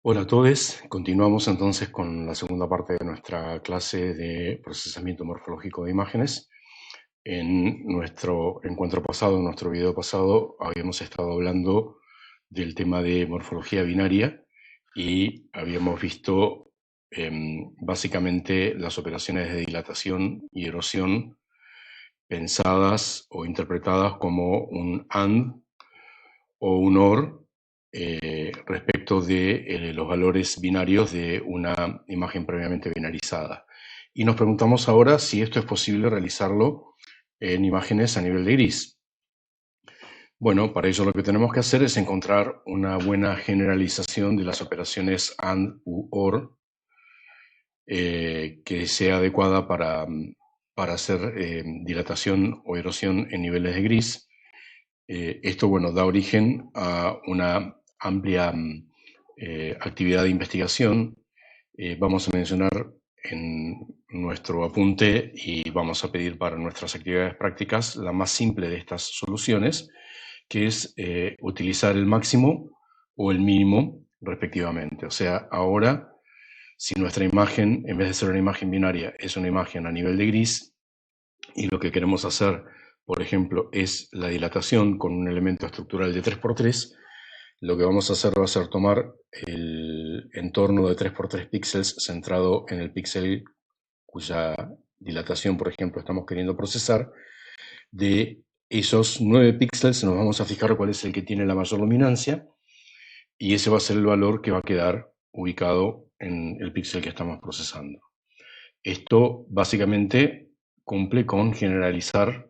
Hola a todos, continuamos entonces con la segunda parte de nuestra clase de procesamiento morfológico de imágenes. En nuestro encuentro pasado, en nuestro video pasado, habíamos estado hablando del tema de morfología binaria y habíamos visto básicamente las operaciones de dilatación y erosión pensadas o interpretadas como un AND o un OR respecto de los valores binarios de una imagen previamente binarizada. Y nos preguntamos ahora si esto es posible realizarlo en imágenes a nivel de gris. Bueno, para ello lo que tenemos que hacer es encontrar una buena generalización de las operaciones AND u OR que sea adecuada para hacer dilatación o erosión en niveles de gris. Esto, bueno, da origen a una amplia actividad de investigación. Vamos a mencionar en nuestro apunte y vamos a pedir para nuestras actividades prácticas la más simple de estas soluciones, que es utilizar el máximo o el mínimo respectivamente. O sea, ahora, si nuestra imagen, en vez de ser una imagen binaria, es una imagen a nivel de gris, y lo que queremos hacer, por ejemplo, es la dilatación con un elemento estructural de 3×3, lo que vamos a hacer va a ser tomar el entorno de 3×3 píxeles centrado en el píxel cuya dilatación, por ejemplo, estamos queriendo procesar. De esos 9 píxeles nos vamos a fijar cuál es el que tiene la mayor luminancia y ese va a ser el valor que va a quedar ubicado en el píxel que estamos procesando. Esto básicamente cumple con generalizar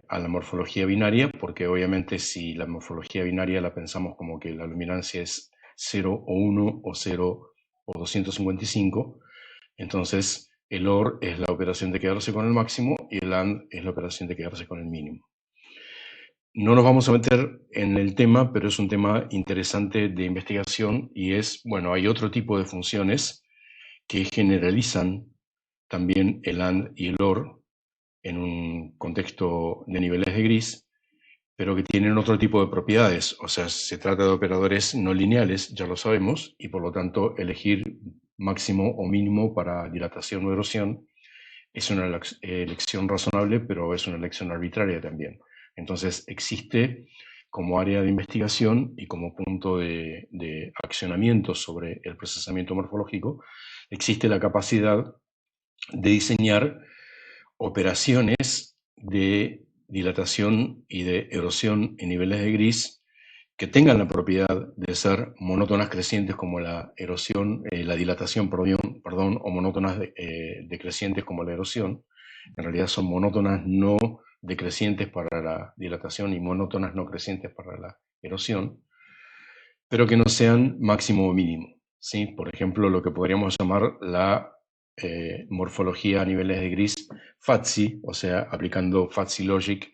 a la morfología binaria, porque obviamente si la morfología binaria la pensamos como que la luminancia es 0 o 1 o 0 o 255, entonces el OR es la operación de quedarse con el máximo y el AND es la operación de quedarse con el mínimo. No nos vamos a meter en el tema, pero es un tema interesante de investigación y es, bueno, hay otro tipo de funciones que generalizan también el AND y el OR en un contexto de niveles de gris, pero que tienen otro tipo de propiedades. O sea, se trata de operadores no lineales, ya lo sabemos, y por lo tanto elegir máximo o mínimo para dilatación o erosión es una elección razonable, pero es una elección arbitraria también. Entonces existe como área de investigación y como punto de accionamiento sobre el procesamiento morfológico, existe la capacidad de diseñar operaciones de dilatación y de erosión en niveles de gris que tengan la propiedad de ser monótonas crecientes como la erosión, la dilatación, perdón, o monótonas decrecientes como la erosión. En realidad son monótonas no decrecientes para la dilatación y monótonas no crecientes para la erosión, pero que no sean máximo o mínimo, ¿sí? Por ejemplo, lo que podríamos llamar la morfología a niveles de gris FADSI, o sea, aplicando FADSI Logic,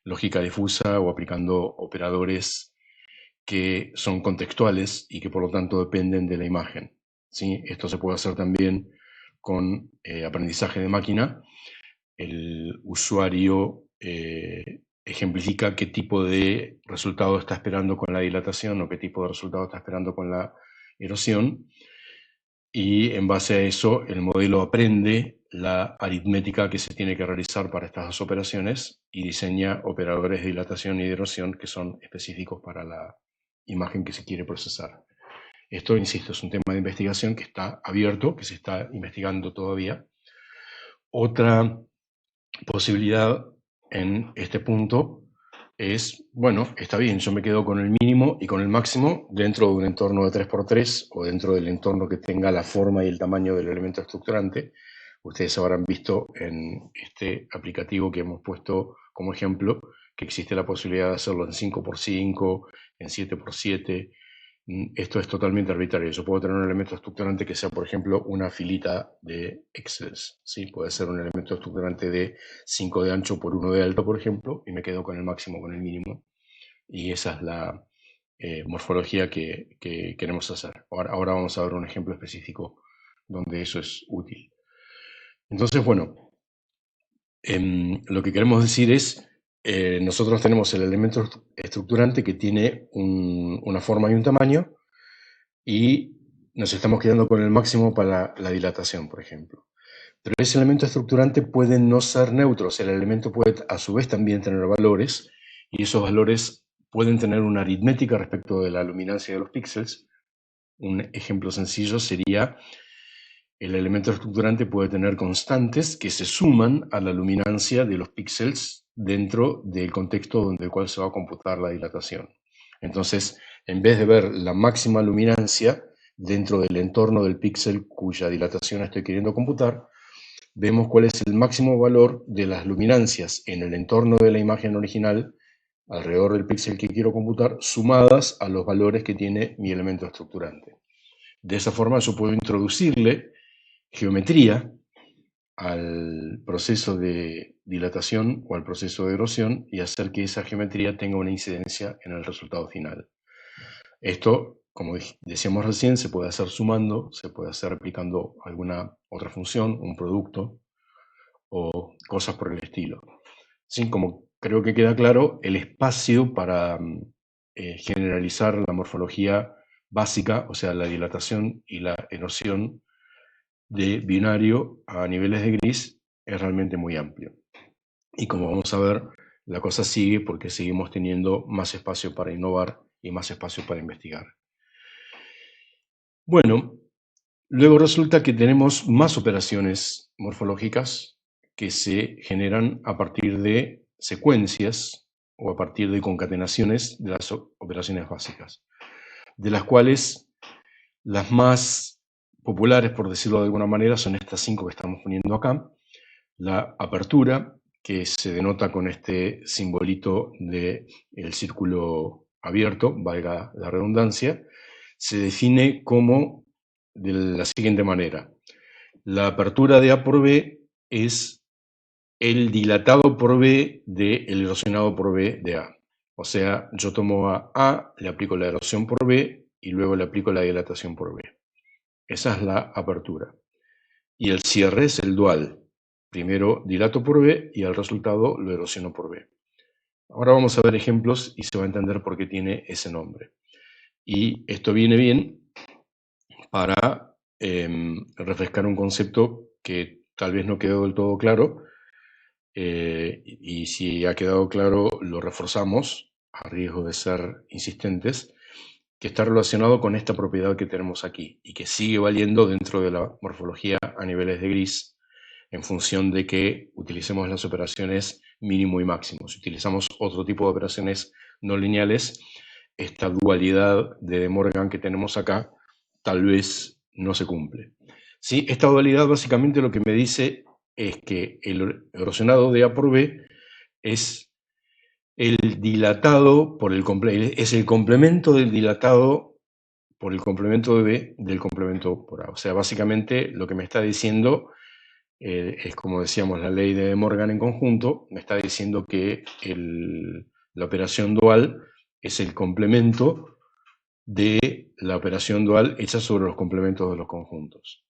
lógica difusa, o aplicando operadores que son contextuales y que por lo tanto dependen de la imagen, ¿sí? Esto se puede hacer también con aprendizaje de máquina. El usuario ejemplifica qué tipo de resultado está esperando con la dilatación o qué tipo de resultado está esperando con la erosión, y en base a eso el modelo aprende la aritmética que se tiene que realizar para estas dos operaciones y diseña operadores de dilatación y de erosión que son específicos para la imagen que se quiere procesar. Esto, insisto, es un tema de investigación que está abierto, que se está investigando todavía. Otra posibilidad en este punto es, bueno, está bien, yo me quedo con el mínimo y con el máximo dentro de un entorno de 3×3 o dentro del entorno que tenga la forma y el tamaño del elemento estructurante. Ustedes habrán visto en este aplicativo que hemos puesto como ejemplo que existe la posibilidad de hacerlo en 5×5, en 7×7. Esto es totalmente arbitrario. Yo puedo tener un elemento estructurante que sea, por ejemplo, una filita de Excel, ¿sí? Puede ser un elemento estructurante de 5 de ancho por 1 de alto, por ejemplo, y me quedo con el máximo, con el mínimo. Y esa es la morfología que queremos hacer. Ahora vamos a ver un ejemplo específico donde eso es útil. Entonces, bueno, lo que queremos decir es, nosotros tenemos el elemento estructurante que tiene una forma y un tamaño, y nos estamos quedando con el máximo para la dilatación, por ejemplo. Pero ese elemento estructurante puede no ser neutro, o sea, el elemento puede a su vez también tener valores, y esos valores pueden tener una aritmética respecto de la luminancia de los píxeles. Un ejemplo sencillo sería: el elemento estructurante puede tener constantes que se suman a la luminancia de los píxeles dentro del contexto donde el cual se va a computar la dilatación. Entonces, en vez de ver la máxima luminancia dentro del entorno del píxel cuya dilatación estoy queriendo computar, vemos cuál es el máximo valor de las luminancias en el entorno de la imagen original alrededor del píxel que quiero computar, sumadas a los valores que tiene mi elemento estructurante. De esa forma yo puedo introducirle geometría al proceso de dilatación o al proceso de erosión y hacer que esa geometría tenga una incidencia en el resultado final. Esto, como decíamos recién, se puede hacer sumando, se puede hacer aplicando alguna otra función, un producto o cosas por el estilo. ¿Sí? Como creo que queda claro, el espacio para generalizar la morfología básica, o sea, la dilatación y la erosión de binario a niveles de gris, es realmente muy amplio. Y como vamos a ver, la cosa sigue porque seguimos teniendo más espacio para innovar y más espacio para investigar. Bueno, luego resulta que tenemos más operaciones morfológicas que se generan a partir de secuencias o a partir de concatenaciones de las operaciones básicas, de las cuales las más populares, por decirlo de alguna manera, son estas 5 que estamos poniendo acá. La apertura, que se denota con este simbolito del círculo abierto, valga la redundancia, se define como de la siguiente manera: la apertura de A por B es el dilatado por B del erosionado por B de A. O sea, yo tomo a A, le aplico la erosión por B y luego le aplico la dilatación por B. Esa es la apertura. Y el cierre es el dual. Primero dilato por B y al resultado lo erosiono por B. Ahora vamos a ver ejemplos y se va a entender por qué tiene ese nombre. Y esto viene bien para refrescar un concepto que tal vez no quedó del todo claro, y si ha quedado claro lo reforzamos a riesgo de ser insistentes, que está relacionado con esta propiedad que tenemos aquí y que sigue valiendo dentro de la morfología a niveles de gris en función de que utilicemos las operaciones mínimo y máximo. Si utilizamos otro tipo de operaciones no lineales, esta dualidad de De Morgan que tenemos acá tal vez no se cumple. ¿Sí? Esta dualidad básicamente lo que me dice es que el erosionado de A por B es el dilatado por es el complemento del dilatado por el complemento de B del complemento por A. O sea, básicamente lo que me está diciendo es, como decíamos, la ley de De Morgan en conjunto, me está diciendo que la operación dual es el complemento de la operación dual hecha sobre los complementos de los conjuntos.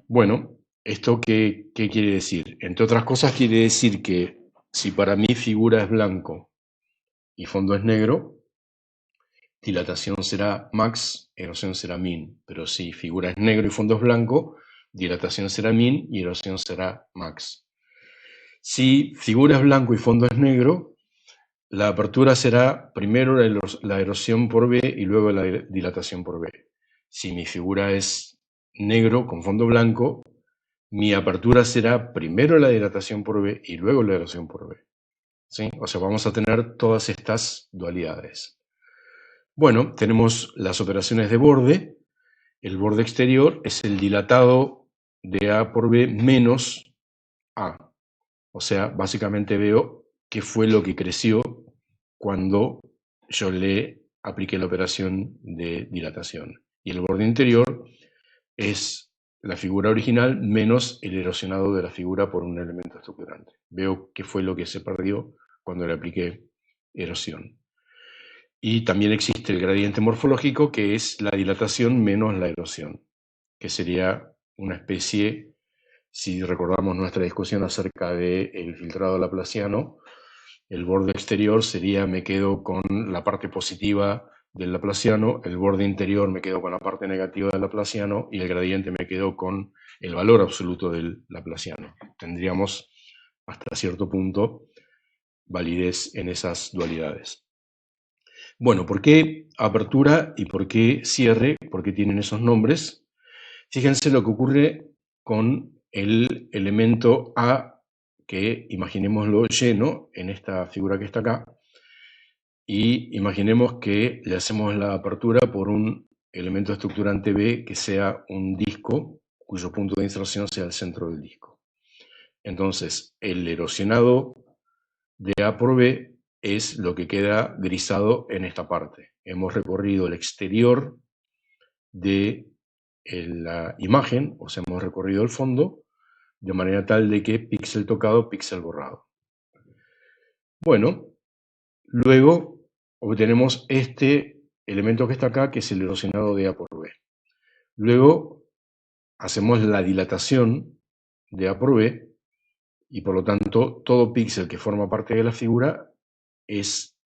Bueno, ¿esto qué quiere decir? Entre otras cosas quiere decir que si para mí figura es blanco y fondo es negro, dilatación será max, erosión será min. Pero si figura es negro y fondo es blanco, dilatación será min y erosión será max. Si figura es blanco y fondo es negro, la apertura será primero la erosión por B y luego la dilatación por B. Si mi figura es negro con fondo blanco, mi apertura será primero la dilatación por B y luego la erosión por B. ¿Sí? O sea, vamos a tener todas estas dualidades. Bueno, tenemos las operaciones de borde. El borde exterior es el dilatado de A por B menos A. O sea, básicamente veo qué fue lo que creció cuando yo le apliqué la operación de dilatación. Y el borde interior es la figura original menos el erosionado de la figura por un elemento estructurante. Veo qué fue lo que se perdió cuando le apliqué erosión. Y también existe el gradiente morfológico, que es la dilatación menos la erosión, que sería una especie, si recordamos nuestra discusión acerca del filtrado laplaciano, el borde exterior sería, me quedo con la parte positiva del laplaciano, el borde interior me quedó con la parte negativa del laplaciano y el gradiente me quedó con el valor absoluto del laplaciano. Tendríamos hasta cierto punto validez en esas dualidades. Bueno, ¿por qué apertura y por qué cierre? ¿Por qué tienen esos nombres? Fíjense lo que ocurre con el elemento A, que imaginémoslo lleno en esta figura que está acá, y imaginemos que le hacemos la apertura por un elemento estructurante B que sea un disco cuyo punto de inserción sea el centro del disco. Entonces, el erosionado de A por B es lo que queda grisado en esta parte. Hemos recorrido el exterior de la imagen, o sea, hemos recorrido el fondo, de manera tal de que píxel tocado, píxel borrado. Bueno, luego obtenemos este elemento que está acá, que es el erosionado de A por B. Luego hacemos la dilatación de A por B, y por lo tanto todo píxel que forma parte de la figura es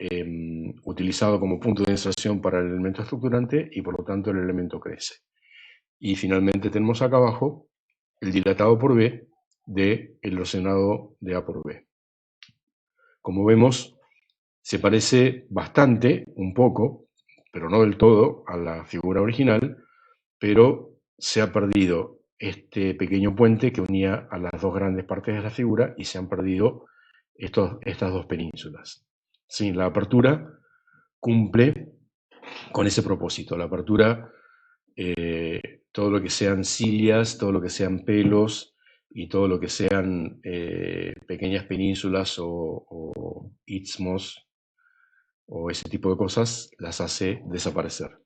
utilizado como punto de inserción para el elemento estructurante y por lo tanto el elemento crece. Y finalmente tenemos acá abajo el dilatado por B del erosionado de A por B. Como vemos, se parece bastante, un poco, pero no del todo, a la figura original, pero se ha perdido este pequeño puente que unía a las dos grandes partes de la figura y se han perdido estas dos penínsulas. Sí, la apertura cumple con ese propósito. La apertura, todo lo que sean cilias, todo lo que sean pelos y todo lo que sean pequeñas penínsulas o istmos o ese tipo de cosas, las hace desaparecer.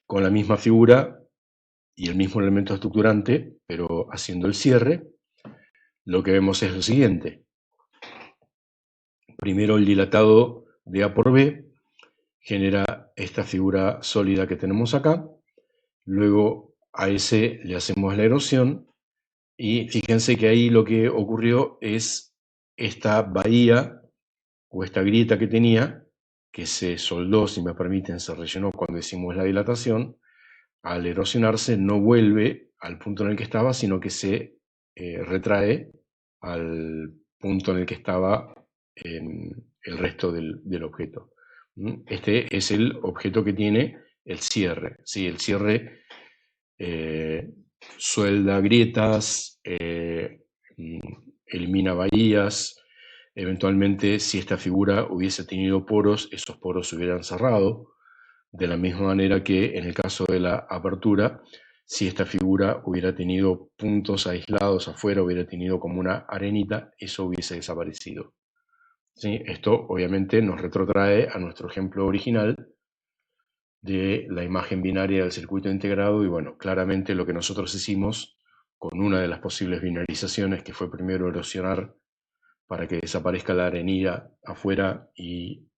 Con la misma figura y el mismo elemento estructurante, pero haciendo el cierre, lo que vemos es lo siguiente. Primero el dilatado de A por B genera esta figura sólida que tenemos acá, luego a ese le hacemos la erosión y fíjense que ahí lo que ocurrió es esta bahía o esta grieta que tenía, que se soldó, si me permiten, se rellenó cuando hicimos la dilatación. Al erosionarse no vuelve al punto en el que estaba, sino que se retrae al punto en el que estaba el resto del objeto. Este es el objeto que tiene el cierre. ¿Sí? El cierre suelda grietas, elimina bahías. Eventualmente, si esta figura hubiese tenido poros, esos poros se hubieran cerrado. De la misma manera que en el caso de la apertura, si esta figura hubiera tenido puntos aislados afuera, hubiera tenido como una arenita, eso hubiese desaparecido. ¿Sí? Esto obviamente nos retrotrae a nuestro ejemplo original de la imagen binaria del circuito integrado y bueno, claramente lo que nosotros hicimos con una de las posibles binarizaciones, que fue primero erosionar para que desaparezca la arenilla afuera y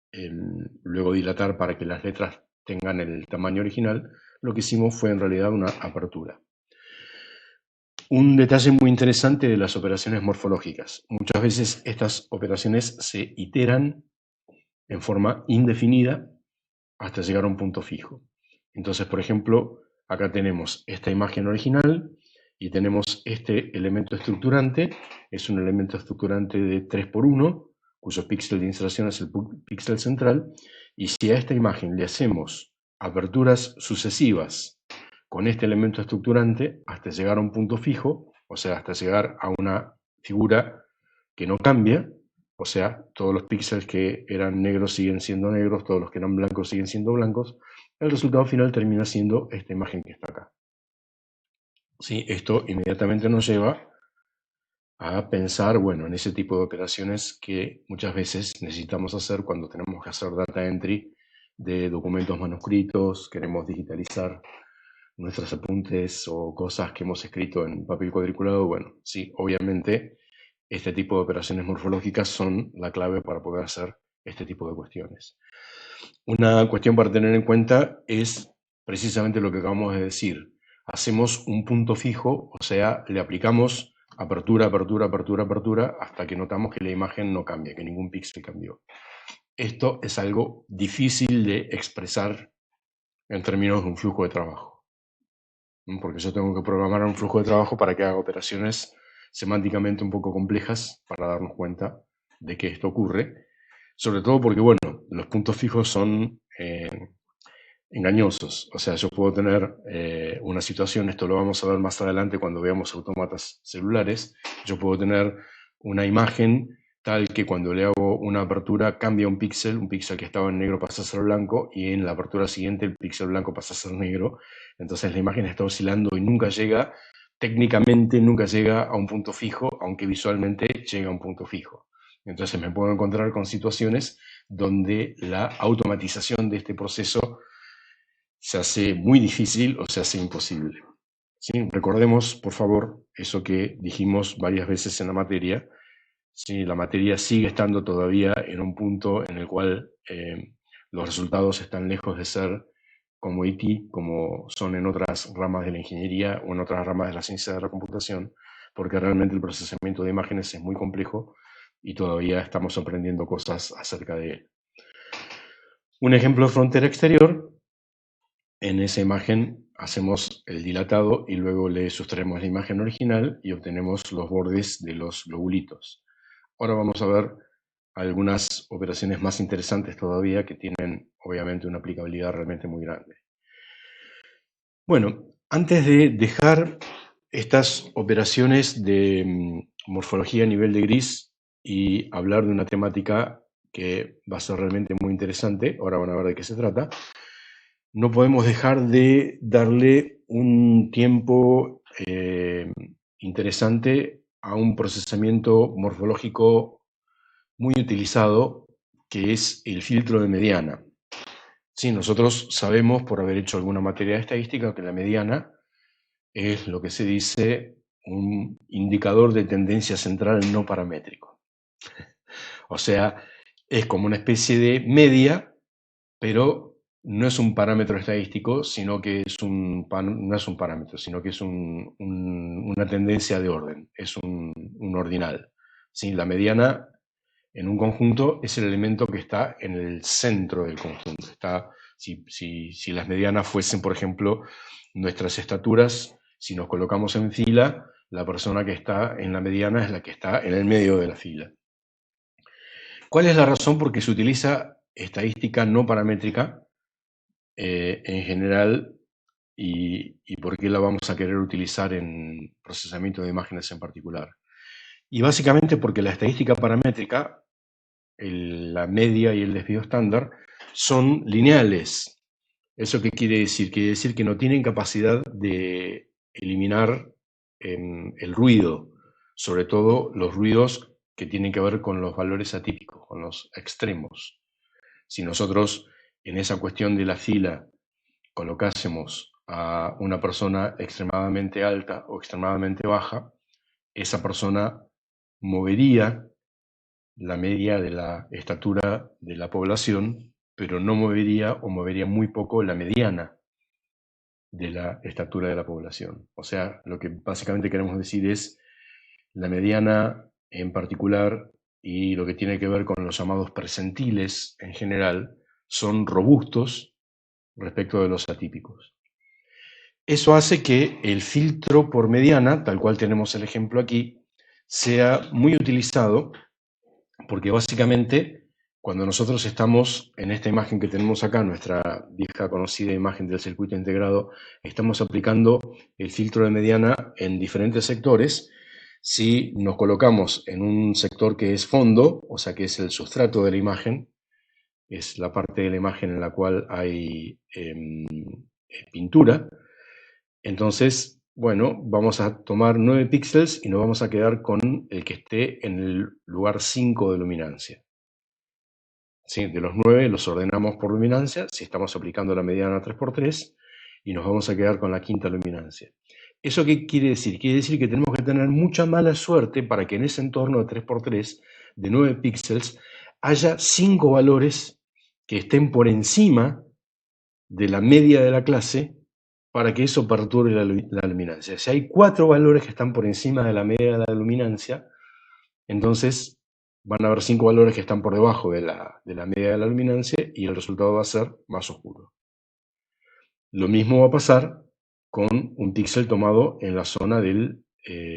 luego dilatar para que las letras tengan el tamaño original, lo que hicimos fue en realidad una apertura. Un detalle muy interesante de las operaciones morfológicas. Muchas veces estas operaciones se iteran en forma indefinida hasta llegar a un punto fijo. Entonces, por ejemplo, acá tenemos esta imagen original y tenemos este elemento estructurante. Es un elemento estructurante de 3×1, cuyo píxel de inserción es el píxel central. Y si a esta imagen le hacemos aperturas sucesivas con este elemento estructurante hasta llegar a un punto fijo, o sea, hasta llegar a una figura que no cambia, o sea, todos los píxeles que eran negros siguen siendo negros, todos los que eran blancos siguen siendo blancos, el resultado final termina siendo esta imagen que está acá. ¿Sí? Esto inmediatamente nos lleva a pensar, bueno, en ese tipo de operaciones que muchas veces necesitamos hacer cuando tenemos que hacer data entry de documentos manuscritos, queremos digitalizar nuestros apuntes o cosas que hemos escrito en papel cuadriculado. Bueno, sí, obviamente este tipo de operaciones morfológicas son la clave para poder hacer este tipo de cuestiones. Una cuestión para tener en cuenta es precisamente lo que acabamos de decir. Hacemos un punto fijo, o sea, le aplicamos apertura, apertura, apertura, apertura, hasta que notamos que la imagen no cambia, que ningún píxel cambió. Esto es algo difícil de expresar en términos de un flujo de trabajo. Porque yo tengo que programar un flujo de trabajo para que haga operaciones semánticamente un poco complejas para darnos cuenta de que esto ocurre. Sobre todo porque, bueno, los puntos fijos son engañosos. O sea, yo puedo tener una situación, esto lo vamos a ver más adelante cuando veamos autómatas celulares, yo puedo tener una imagen tal que cuando le hago una apertura cambia un píxel que estaba en negro pasa a ser blanco y en la apertura siguiente el píxel blanco pasa a ser negro. Entonces la imagen está oscilando y nunca llega, técnicamente nunca llega a un punto fijo, aunque visualmente llega a un punto fijo. Entonces me puedo encontrar con situaciones donde la automatización de este proceso se hace muy difícil o se hace imposible. ¿Sí? Recordemos, por favor, eso que dijimos varias veces en la materia. ¿Sí? La materia sigue estando todavía en un punto en el cual los resultados están lejos de ser como IT, como son en otras ramas de la ingeniería o en otras ramas de la ciencia de la computación, porque realmente el procesamiento de imágenes es muy complejo y todavía estamos aprendiendo cosas acerca de él. Un ejemplo de frontera exterior. En esa imagen hacemos el dilatado y luego le sustraemos la imagen original y obtenemos los bordes de los globulitos. Ahora vamos a ver algunas operaciones más interesantes todavía que tienen obviamente una aplicabilidad realmente muy grande. Bueno, antes de dejar estas operaciones de morfología a nivel de gris y hablar de una temática que va a ser realmente muy interesante, ahora van a ver de qué se trata, no podemos dejar de darle un tiempo interesante a un procesamiento morfológico muy utilizado, que es el filtro de mediana. Sí, nosotros sabemos, por haber hecho alguna materia de estadística, que la mediana es lo que se dice un indicador de tendencia central no paramétrico. O sea, es como una especie de media, pero no es un parámetro estadístico, sino que es no es un parámetro, sino que es una tendencia de orden, es un ordinal. ¿Sí? La mediana en un conjunto es el elemento que está en el centro del conjunto. Si las medianas fuesen, por ejemplo, nuestras estaturas, si nos colocamos en fila, la persona que está en la mediana es la que está en el medio de la fila. ¿Cuál es la razón por qué se utiliza estadística no paramétrica en general y por qué la vamos a querer utilizar en procesamiento de imágenes en particular? Y básicamente porque la estadística paramétrica, la media y el desvío estándar, son lineales. ¿Eso qué quiere decir? Quiere decir que no tienen capacidad de eliminar el ruido, sobre todo los ruidos que tienen que ver con los valores atípicos, con los extremos. Si nosotros en esa cuestión de la fila colocásemos a una persona extremadamente alta o extremadamente baja, esa persona movería la media de la estatura de la población, pero no movería o movería muy poco la mediana de la estatura de la población. O sea, lo que básicamente queremos decir es la mediana en particular y lo que tiene que ver con los llamados percentiles en general son robustos respecto de los atípicos. Eso hace que el filtro por mediana, tal cual tenemos el ejemplo aquí, sea muy utilizado porque básicamente cuando nosotros estamos en esta imagen que tenemos acá, nuestra vieja conocida imagen del circuito integrado, estamos aplicando el filtro de mediana en diferentes sectores. Si nos colocamos en un sector que es fondo, o sea que es el sustrato de la imagen, es la parte de la imagen en la cual hay pintura, entonces, bueno, vamos a tomar 9 píxeles y nos vamos a quedar con el que esté en el lugar 5 de luminancia. ¿Sí? De los 9 los ordenamos por luminancia, si estamos aplicando la mediana 3×3, y nos vamos a quedar con la quinta luminancia. ¿Eso qué quiere decir? Quiere decir que tenemos que tener mucha mala suerte para que en ese entorno de 3×3, de 9 píxeles, haya 5 valores que estén por encima de la media de la clase para que eso perturbe la luminancia. Si hay 4 valores que están por encima de la media de la luminancia, entonces van a haber 5 valores que están por debajo de la media de la luminancia y el resultado va a ser más oscuro. Lo mismo va a pasar con un píxel tomado en la zona del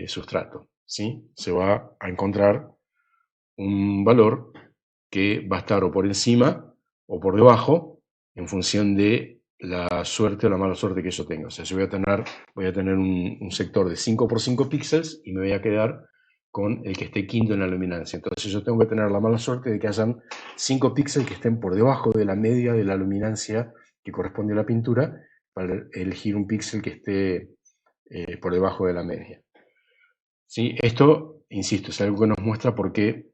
sustrato, ¿sí? Se va a encontrar un valor que va a estar o por encima o por debajo en función de la suerte o la mala suerte que yo tenga. O sea, yo voy a tener un sector de 5 por 5 píxeles y me voy a quedar con el que esté quinto en la luminancia. Entonces yo tengo que tener la mala suerte de que hayan 5 píxeles que estén por debajo de la media de la luminancia que corresponde a la pintura para elegir un píxel que esté por debajo de la media. ¿Sí? Esto, insisto, es algo que nos muestra por qué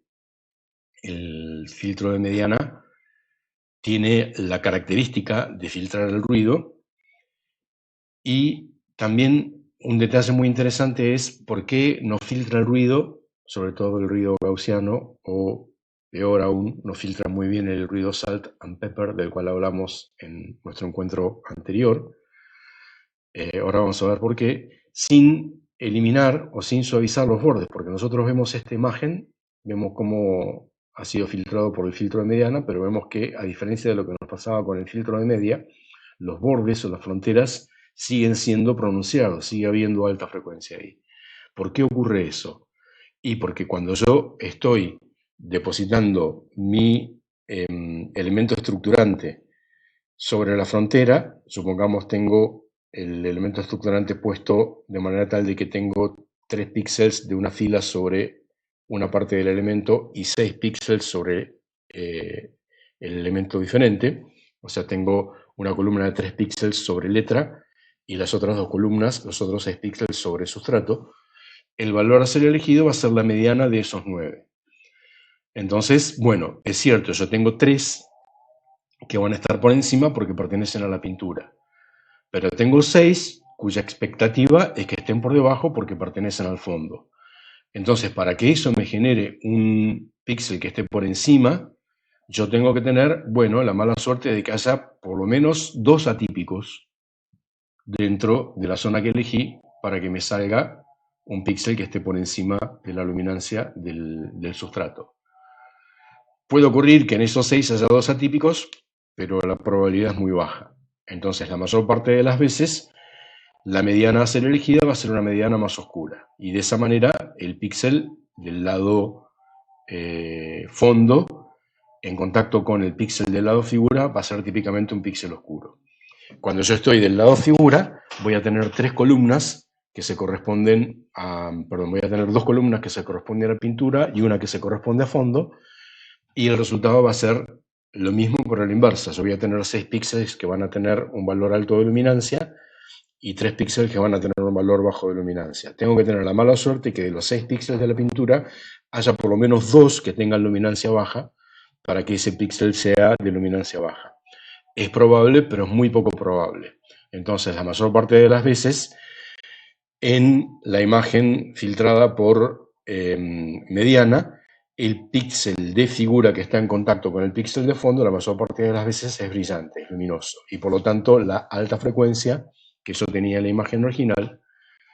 el filtro de mediana tiene la característica de filtrar el ruido, y también un detalle muy interesante es por qué no filtra el ruido, sobre todo el ruido gaussiano, o peor aún, no filtra muy bien el ruido salt and pepper, del cual hablamos en nuestro encuentro anterior. Ahora vamos a ver por qué, sin eliminar o sin suavizar los bordes, porque nosotros vemos esta imagen, vemos cómo ha sido filtrado por el filtro de mediana, pero vemos que, a diferencia de lo que nos pasaba con el filtro de media, los bordes o las fronteras siguen siendo pronunciados, sigue habiendo alta frecuencia ahí. ¿Por qué ocurre eso? Y porque cuando yo estoy depositando mi elemento estructurante sobre la frontera, supongamos tengo el elemento estructurante puesto de manera tal de que tengo 3 píxeles de una fila sobre una parte del elemento y 6 píxeles sobre el elemento diferente. O sea, tengo una columna de 3 píxeles sobre letra y las otras dos columnas, los otros 6 píxeles sobre sustrato. El valor a ser elegido va a ser la mediana de esos 9. Entonces, bueno, es cierto, yo tengo 3 que van a estar por encima porque pertenecen a la pintura. Pero tengo 6 cuya expectativa es que estén por debajo porque pertenecen al fondo. Entonces, para que eso me genere un píxel que esté por encima, yo tengo que tener, bueno, la mala suerte de que haya por lo menos 2 atípicos dentro de la zona que elegí para que me salga un píxel que esté por encima de la luminancia del sustrato. Puede ocurrir que en esos 6 haya 2 atípicos, pero la probabilidad es muy baja. Entonces, la mayor parte de las veces, la mediana a ser elegida va a ser una mediana más oscura. Y de esa manera, el píxel del lado fondo, en contacto con el píxel del lado figura, va a ser típicamente un píxel oscuro. Cuando yo estoy del lado figura, voy a tener 3 columnas que se corresponden a... Perdón, voy a tener 2 columnas que se corresponden a la pintura y una que se corresponde a fondo, y el resultado va a ser lo mismo por la inversa. Yo voy a tener 6 píxeles que van a tener un valor alto de luminancia y 3 píxeles que van a tener un valor bajo de luminancia. Tengo que tener la mala suerte que de los 6 píxeles de la pintura haya por lo menos 2 que tengan luminancia baja para que ese píxel sea de luminancia baja. Es probable, pero es muy poco probable. Entonces, la mayor parte de las veces, en la imagen filtrada por mediana, el píxel de figura que está en contacto con el píxel de fondo, la mayor parte de las veces es brillante, es luminoso. Y por lo tanto, la alta frecuencia que yo tenía en la imagen original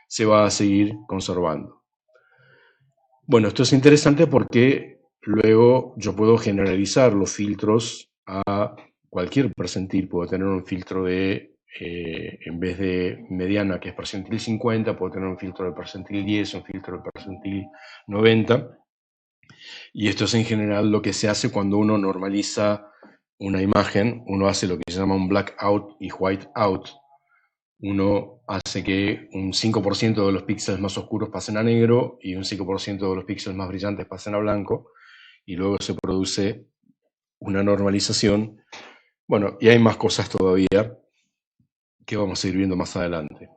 se va a seguir conservando. Bueno, esto es interesante porque luego yo puedo generalizar los filtros a cualquier percentil. Puedo tener un filtro de, en vez de mediana, que es percentil 50, puedo tener un filtro de percentil 10, un filtro de percentil 90. Y esto es en general lo que se hace cuando uno normaliza una imagen. Uno hace lo que se llama un blackout y whiteout. Uno hace que un 5% de los píxeles más oscuros pasen a negro y un 5% de los píxeles más brillantes pasen a blanco, y luego se produce una normalización. Bueno, y hay más cosas todavía que vamos a ir viendo más adelante.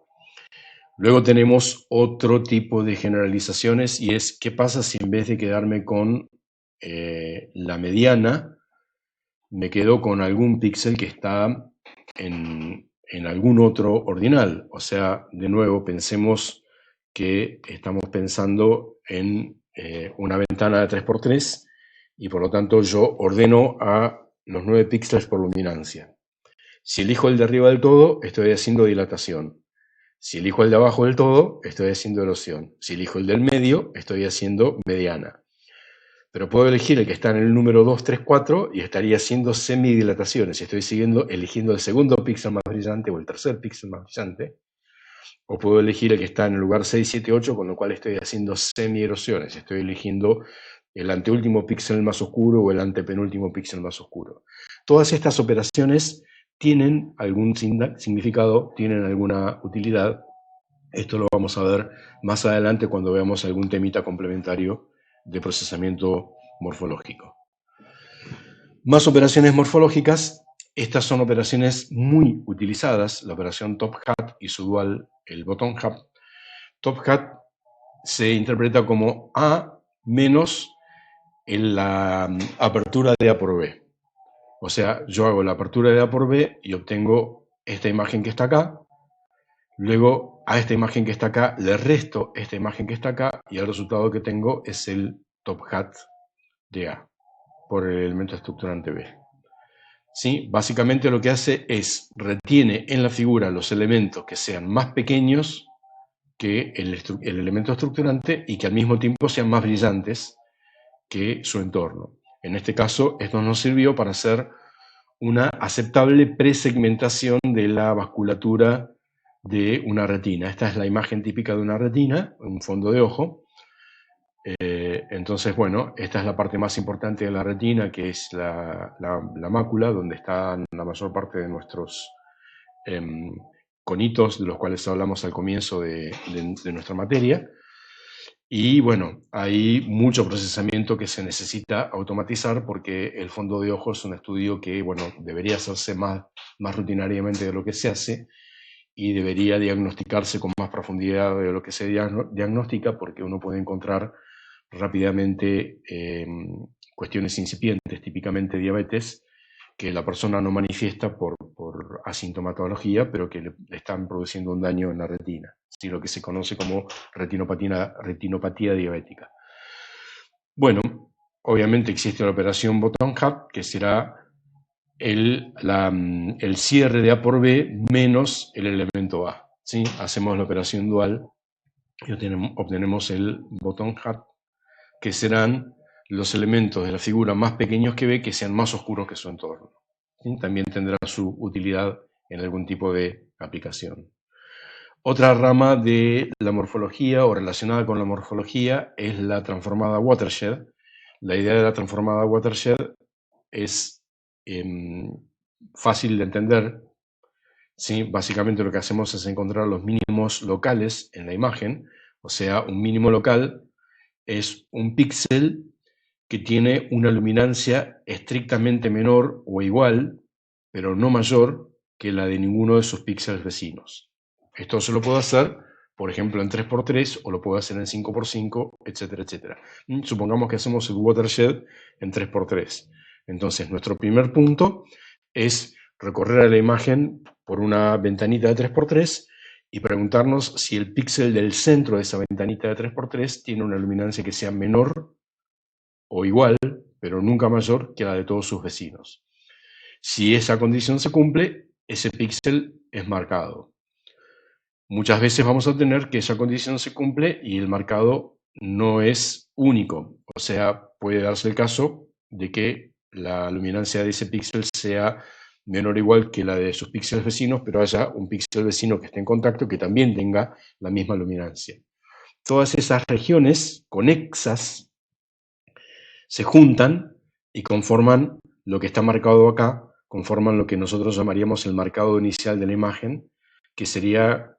Luego tenemos otro tipo de generalizaciones, y es qué pasa si en vez de quedarme con la mediana, me quedo con algún píxel que está en algún otro ordinal. O sea, de nuevo, pensemos que estamos pensando en una ventana de 3×3 y por lo tanto yo ordeno a los 9 píxeles por luminancia. Si elijo el de arriba del todo, estoy haciendo dilatación. Si elijo el de abajo del todo, estoy haciendo erosión. Si elijo el del medio, estoy haciendo mediana. pero puedo elegir el que está en el número 2, 3, 4 y estaría haciendo semidilataciones. Estoy eligiendo el segundo píxel más brillante o el tercer píxel más brillante. O puedo elegir el que está en el lugar 6, 7, 8, con lo cual estoy haciendo semierosiones. Estoy eligiendo el anteúltimo píxel más oscuro o el antepenúltimo píxel más oscuro. Todas estas operaciones tienen algún significado, tienen alguna utilidad. Esto lo vamos a ver más adelante cuando veamos algún temita complementario de procesamiento morfológico. Más operaciones morfológicas. Estas son operaciones muy utilizadas, la operación top hat y su dual, el bottom hat. Top hat se interpreta como A menos en la apertura de A por B. O sea, yo hago la apertura de A por B y obtengo esta imagen que está acá. Luego a esta imagen que está acá le resto esta imagen que está acá y el resultado que tengo es el top hat de A por el elemento estructurante B. ¿Sí? Básicamente lo que hace es retiene en la figura los elementos que sean más pequeños que el elemento estructurante y que al mismo tiempo sean más brillantes que su entorno. En este caso, esto nos sirvió para hacer una aceptable presegmentación de la vasculatura de una retina. Esta es la imagen típica de una retina, un fondo de ojo. Entonces, bueno, esta es la parte más importante de la retina, que es la mácula, donde están la mayor parte de nuestros conitos, de los cuales hablamos al comienzo de nuestra materia. Y bueno, hay mucho procesamiento que se necesita automatizar porque el fondo de ojo es un estudio que, bueno, debería hacerse más rutinariamente de lo que se hace y debería diagnosticarse con más profundidad de lo que se diagnostica porque uno puede encontrar rápidamente cuestiones incipientes, típicamente diabetes, que la persona no manifiesta por asintomatología, pero que le están produciendo un daño en la retina, ¿sí? Lo que se conoce como retinopatía diabética. Bueno, obviamente existe la operación bottom hat, que será el cierre de A por B menos el elemento A, ¿sí? Hacemos la operación dual y obtenemos el bottom hat, que serán los elementos de la figura más pequeños que B que sean más oscuros que su entorno. ¿Sí? También tendrá su utilidad en algún tipo de aplicación. Otra rama de la morfología o relacionada con la morfología es la transformada watershed. La idea de la transformada watershed es fácil de entender. ¿Sí? Básicamente lo que hacemos es encontrar los mínimos locales en la imagen, o sea, un mínimo local es un píxel que tiene una luminancia estrictamente menor o igual, pero no mayor que la de ninguno de sus píxeles vecinos. Esto se lo puedo hacer, por ejemplo, en 3x3 o lo puedo hacer en 5x5, etcétera, etcétera. Supongamos que hacemos el watershed en 3x3. Entonces, nuestro primer punto es recorrer a la imagen por una ventanita de 3x3 y preguntarnos si el píxel del centro de esa ventanita de 3x3 tiene una luminancia que sea menor o igual, pero nunca mayor que la de todos sus vecinos. Si esa condición se cumple, ese píxel es marcado. Muchas veces vamos a tener que esa condición se cumple y el marcado no es único. O sea, puede darse el caso de que la luminancia de ese píxel sea menor o igual que la de sus píxeles vecinos, pero haya un píxel vecino que esté en contacto que también tenga la misma luminancia. Todas esas regiones conexas se juntan y conforman lo que está marcado acá, conforman lo que nosotros llamaríamos el marcado inicial de la imagen, que sería,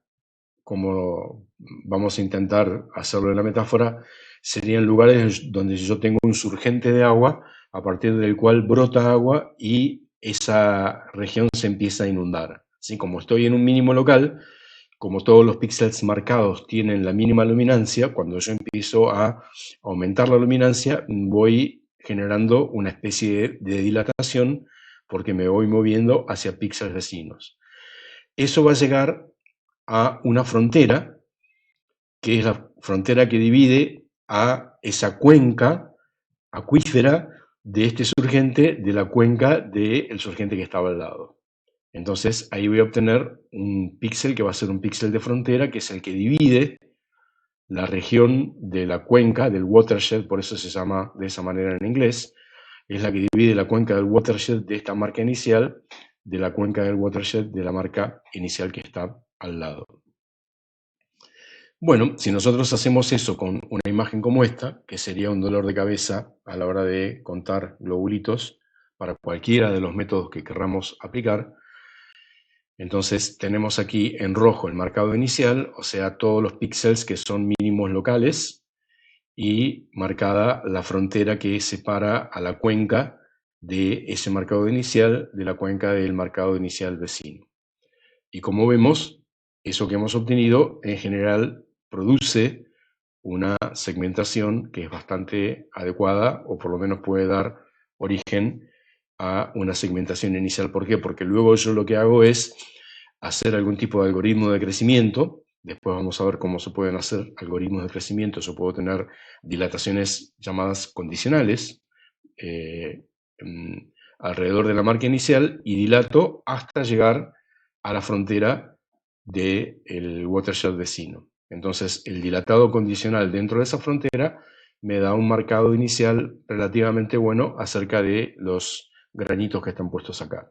como vamos a intentar hacerlo en la metáfora, serían lugares donde yo tengo un surgente de agua, a partir del cual brota agua y esa región se empieza a inundar. ¿Sí? Como estoy en un mínimo local, como todos los píxeles marcados tienen la mínima luminancia, cuando yo empiezo a aumentar la luminancia, voy generando una especie de dilatación porque me voy moviendo hacia píxeles vecinos. Eso va a llegar a una frontera, que es la frontera que divide a esa cuenca acuífera de este surgente de la cuenca del surgente que estaba al lado. Entonces ahí voy a obtener un píxel que va a ser un píxel de frontera, que es el que divide la región de la cuenca del watershed, por eso se llama de esa manera en inglés, es la que divide la cuenca del watershed de esta marca inicial de la cuenca del watershed de la marca inicial que está al lado. Bueno, si nosotros hacemos eso con una imagen como esta, que sería un dolor de cabeza a la hora de contar globulitos para cualquiera de los métodos que querramos aplicar, entonces tenemos aquí en rojo el marcado inicial, o sea, todos los píxeles que son mínimos locales, y marcada la frontera que separa a la cuenca de ese marcado inicial de la cuenca del marcado inicial vecino. Y como vemos, eso que hemos obtenido en general produce una segmentación que es bastante adecuada, o por lo menos puede dar origen a una segmentación inicial. ¿Por qué? Porque luego yo lo que hago es hacer algún tipo de algoritmo de crecimiento. Después vamos a ver cómo se pueden hacer algoritmos de crecimiento. Yo puedo tener dilataciones llamadas condicionales alrededor de la marca inicial y dilato hasta llegar a la frontera del watershed vecino. Entonces, el dilatado condicional dentro de esa frontera me da un marcado inicial relativamente bueno acerca de los granitos que están puestos acá.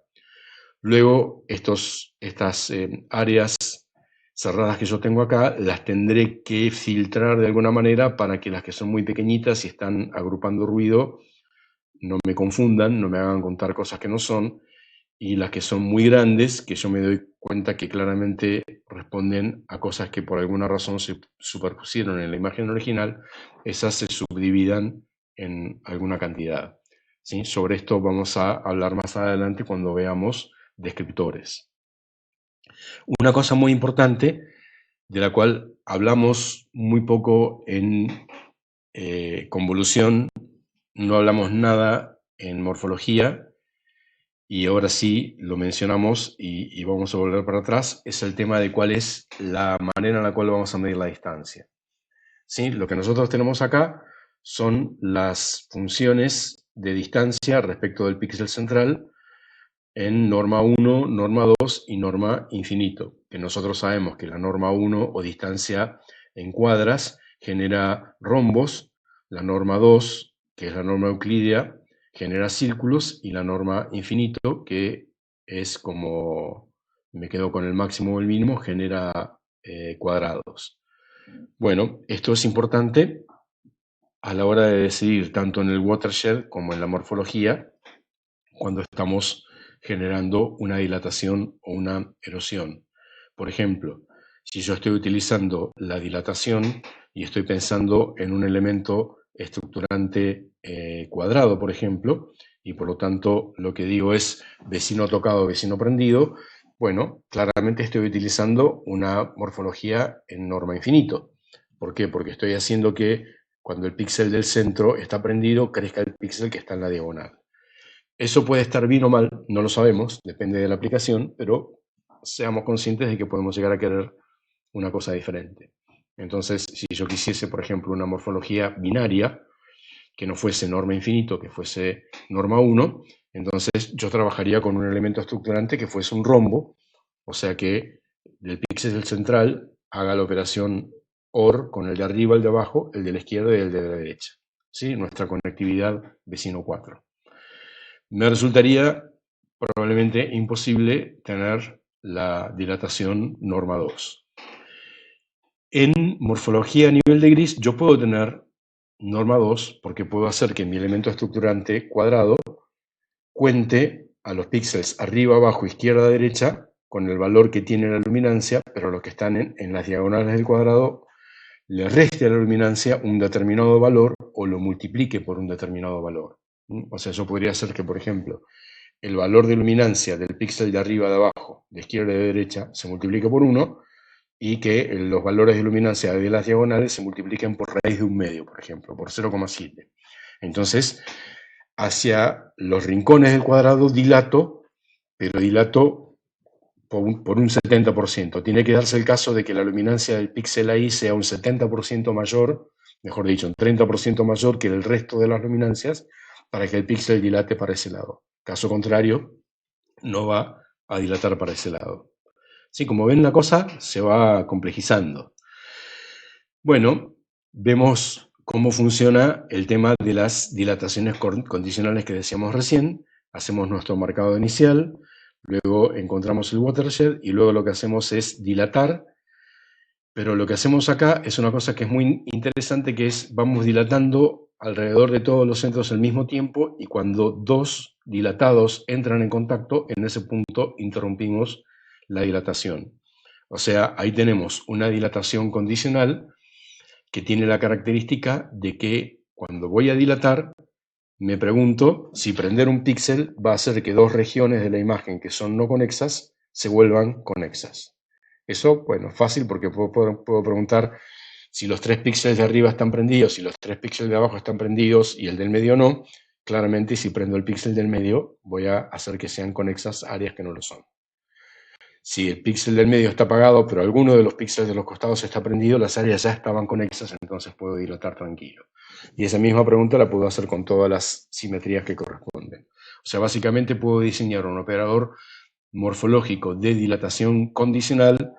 Luego, estas áreas cerradas que yo tengo acá, las tendré que filtrar de alguna manera para que las que son muy pequeñitas y están agrupando ruido no me confundan, no me hagan contar cosas que no son, y las que son muy grandes, que yo me doy cuenta que claramente responden a cosas que por alguna razón se superpusieron en la imagen original, esas se subdividan en alguna cantidad. ¿Sí? Sobre esto vamos a hablar más adelante cuando veamos descriptores. Una cosa muy importante, de la cual hablamos muy poco en convolución, no hablamos nada en morfología, y ahora sí lo mencionamos y vamos a volver para atrás, es el tema de cuál es la manera en la cual vamos a medir la distancia. ¿Sí? Lo que nosotros tenemos acá son las funciones de distancia respecto del píxel central en norma 1, norma 2 y norma infinito, que nosotros sabemos que la norma 1 o distancia en cuadras genera rombos, la norma 2, que es la norma euclídea, genera círculos, y la norma infinito, que es como me quedo con el máximo o el mínimo, genera cuadrados. Bueno, esto es importante a la hora de decidir tanto en el watershed como en la morfología cuando estamos generando una dilatación o una erosión. Por ejemplo, si yo estoy utilizando la dilatación y estoy pensando en un elemento estructurante cuadrado, por ejemplo, y por lo tanto lo que digo es vecino tocado, vecino prendido, bueno, claramente estoy utilizando una morfología en norma infinito. ¿Por qué? Porque estoy haciendo que cuando el píxel del centro está prendido, crezca el píxel que está en la diagonal. Eso puede estar bien o mal, no lo sabemos, depende de la aplicación, pero seamos conscientes de que podemos llegar a querer una cosa diferente. Entonces, si yo quisiese, por ejemplo, una morfología binaria, que no fuese norma infinito, que fuese norma 1, entonces yo trabajaría con un elemento estructurante que fuese un rombo, o sea que del píxel central haga la operación OR con el de arriba, el de abajo, el de la izquierda y el de la derecha. ¿Sí? Nuestra conectividad vecino 4. Me resultaría probablemente imposible tener la dilatación norma 2. En morfología a nivel de gris yo puedo tener norma 2 porque puedo hacer que mi elemento estructurante cuadrado cuente a los píxeles arriba, abajo, izquierda, derecha con el valor que tiene la luminancia, pero los que están en las diagonales del cuadrado le reste a la luminancia un determinado valor o lo multiplique por un determinado valor. O sea, yo podría hacer que, por ejemplo, el valor de luminancia del píxel de arriba, de abajo, de izquierda y de derecha se multiplique por 1 y que los valores de luminancia de las diagonales se multipliquen por raíz de un medio, por ejemplo, por 0,7. Entonces, hacia los rincones del cuadrado dilato, pero dilato por un 70%. Tiene que darse el caso de que la luminancia del píxel ahí sea un 70% mayor, mejor dicho, un 30% mayor que el resto de las luminancias, para que el píxel dilate para ese lado. Caso contrario, no va a dilatar para ese lado. Sí, como ven, la cosa se va complejizando. Bueno, vemos cómo funciona el tema de las dilataciones condicionales que decíamos recién. Hacemos nuestro marcado inicial, luego encontramos el watershed y luego lo que hacemos es dilatar. Pero lo que hacemos acá es una cosa que es muy interesante, que es vamos dilatando alrededor de todos los centros al mismo tiempo y cuando dos dilatados entran en contacto, en ese punto interrumpimos la dilatación. O sea, ahí tenemos una dilatación condicional que tiene la característica de que cuando voy a dilatar, me pregunto si prender un píxel va a hacer que dos regiones de la imagen que son no conexas se vuelvan conexas. Eso, bueno, fácil porque puedo preguntar si los 3 píxeles de arriba están prendidos, si los 3 píxeles de abajo están prendidos y el del medio no. Claramente, si prendo el píxel del medio, voy a hacer que sean conexas áreas que no lo son. Si el píxel del medio está apagado, pero alguno de los píxeles de los costados está prendido, las áreas ya estaban conexas, entonces puedo dilatar tranquilo. Y esa misma pregunta la puedo hacer con todas las simetrías que corresponden. O sea, básicamente puedo diseñar un operador morfológico de dilatación condicional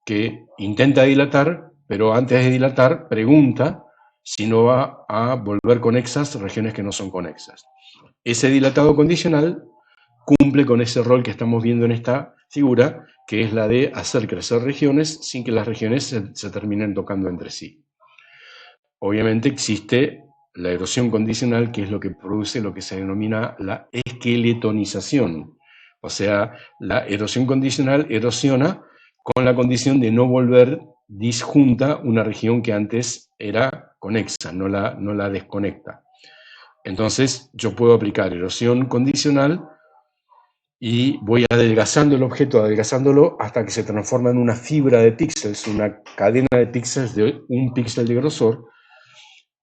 que intenta dilatar, pero antes de dilatar pregunta si no va a volver conexas regiones que no son conexas. Ese dilatado condicional cumple con ese rol que estamos viendo en esta figura, que es la de hacer crecer regiones sin que las regiones se terminen tocando entre sí. Obviamente existe la erosión condicional, que es lo que produce lo que se denomina la esqueletonización. O sea, la erosión condicional erosiona con la condición de no volver disjunta una región que antes era conexa, no la desconecta. Entonces, yo puedo aplicar erosión condicional y voy adelgazando el objeto, adelgazándolo hasta que se transforma en una fibra de píxeles, una cadena de píxeles de un píxel de grosor.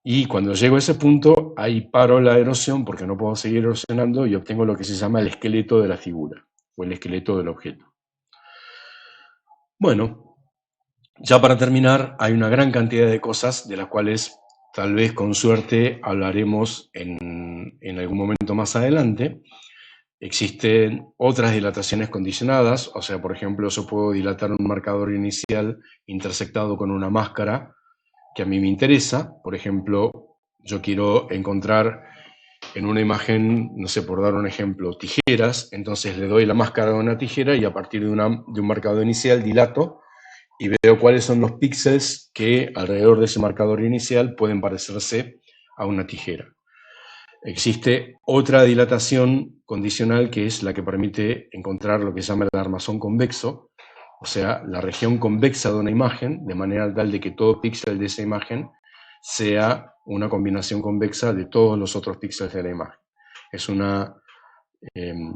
Y cuando llego a ese punto, ahí paro la erosión porque no puedo seguir erosionando y obtengo lo que se llama el esqueleto de la figura o el esqueleto del objeto. Bueno, ya para terminar, hay una gran cantidad de cosas de las cuales tal vez con suerte hablaremos en algún momento más adelante. Existen otras dilataciones condicionadas, o sea, por ejemplo, yo puedo dilatar un marcador inicial intersectado con una máscara que a mí me interesa. Por ejemplo, yo quiero encontrar en una imagen, no sé, por dar un ejemplo, tijeras, entonces le doy la máscara de una tijera y a partir de un marcador inicial dilato y veo cuáles son los píxeles que alrededor de ese marcador inicial pueden parecerse a una tijera. Existe otra dilatación condicional que es la que permite encontrar lo que se llama el armazón convexo, o sea, la región convexa de una imagen, de manera tal de que todo píxel de esa imagen sea una combinación convexa de todos los otros píxeles de la imagen. Es una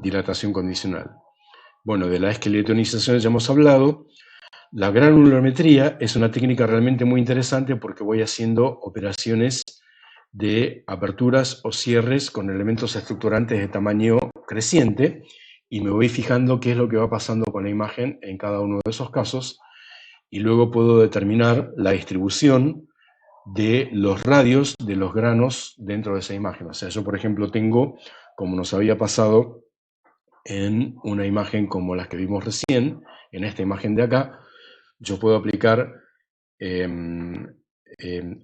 dilatación condicional. Bueno, de la esqueletonización ya hemos hablado. La granulometría es una técnica realmente muy interesante porque voy haciendo operaciones de aperturas o cierres con elementos estructurantes de tamaño creciente y me voy fijando qué es lo que va pasando con la imagen en cada uno de esos casos y luego puedo determinar la distribución de los radios de los granos dentro de esa imagen. O sea, yo por ejemplo tengo, como nos había pasado en una imagen como las que vimos recién, en esta imagen de acá, yo puedo aplicar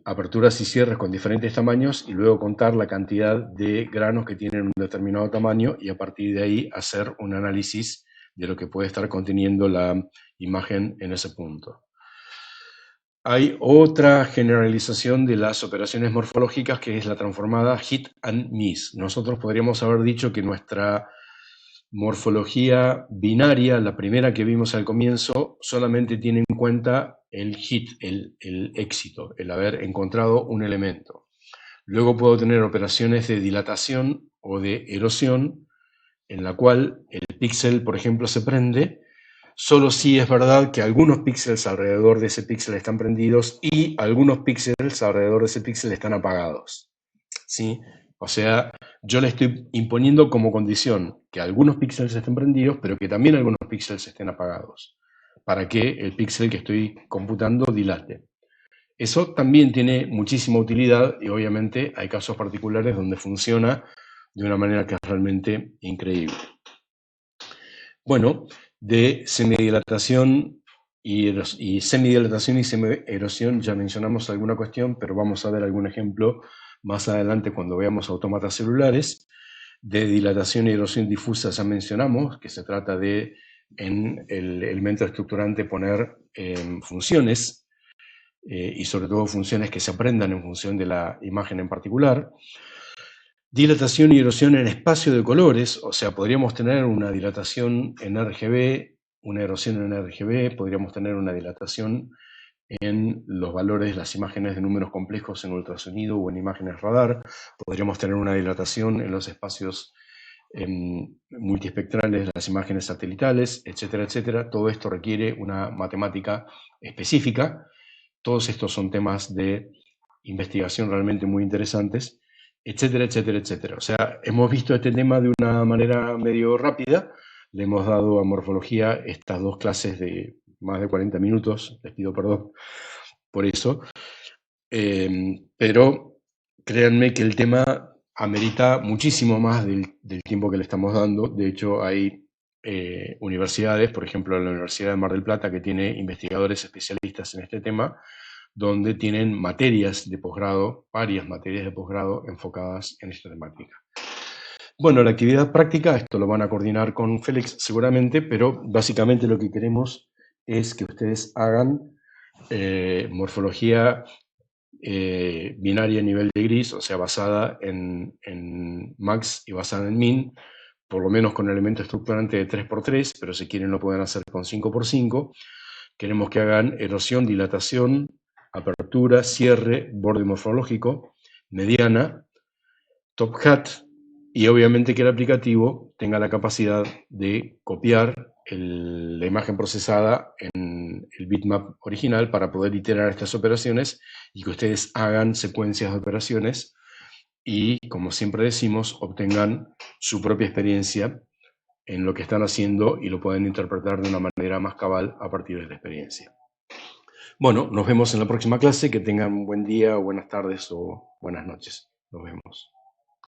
aperturas y cierres con diferentes tamaños y luego contar la cantidad de granos que tienen un determinado tamaño y a partir de ahí hacer un análisis de lo que puede estar conteniendo la imagen en ese punto. Hay otra generalización de las operaciones morfológicas que es la transformada hit and miss. Nosotros podríamos haber dicho que nuestra morfología binaria, la primera que vimos al comienzo, solamente tiene en cuenta el hit, el éxito, el haber encontrado un elemento. Luego puedo tener operaciones de dilatación o de erosión, en la cual el píxel, por ejemplo, se prende, solo si es verdad que algunos píxeles alrededor de ese píxel están prendidos y algunos píxeles alrededor de ese píxel están apagados. ¿Sí? O sea, yo le estoy imponiendo como condición que algunos píxeles estén prendidos, pero que también algunos píxeles estén apagados, para que el píxel que estoy computando dilate. Eso también tiene muchísima utilidad y obviamente hay casos particulares donde funciona de una manera que es realmente increíble. Bueno, de semidilatación y semidilatación y semierosión, ya mencionamos alguna cuestión, pero vamos a ver algún ejemplo más adelante cuando veamos autómatas celulares. De dilatación y erosión difusa ya mencionamos, que se trata de, en el elemento estructurante, poner funciones, y sobre todo funciones que se aprendan en función de la imagen en particular. Dilatación y erosión en espacio de colores, o sea, podríamos tener una dilatación en RGB, una erosión en RGB, podríamos tener una dilatación en los valores de las imágenes de números complejos en ultrasonido o en imágenes radar, podríamos tener una dilatación en los espacios multiespectrales de las imágenes satelitales, etcétera, etcétera. Todo esto requiere una matemática específica. Todos estos son temas de investigación realmente muy interesantes, etcétera, etcétera, etcétera. O sea, hemos visto este tema de una manera medio rápida. Le hemos dado a morfología estas dos clases de más de 40 minutos, les pido perdón por eso, pero créanme que el tema amerita muchísimo más del tiempo que le estamos dando. De hecho, hay universidades, por ejemplo, la Universidad de Mar del Plata, que tiene investigadores especialistas en este tema, donde tienen materias de posgrado, varias materias de posgrado enfocadas en esta temática. Bueno, la actividad práctica, esto lo van a coordinar con Félix seguramente, pero básicamente lo que queremos es que ustedes hagan morfología binaria a nivel de gris, o sea, basada en max y basada en min, por lo menos con elemento estructurante de 3×3, pero si quieren lo pueden hacer con 5×5. Queremos que hagan erosión, dilatación, apertura, cierre, borde morfológico, mediana, top hat, y obviamente que el aplicativo tenga la capacidad de copiar la imagen procesada en el bitmap original para poder iterar estas operaciones y que ustedes hagan secuencias de operaciones y, como siempre decimos, obtengan su propia experiencia en lo que están haciendo y lo pueden interpretar de una manera más cabal a partir de la experiencia. Bueno, nos vemos en la próxima clase. Que tengan un buen día, o buenas tardes o buenas noches. Nos vemos.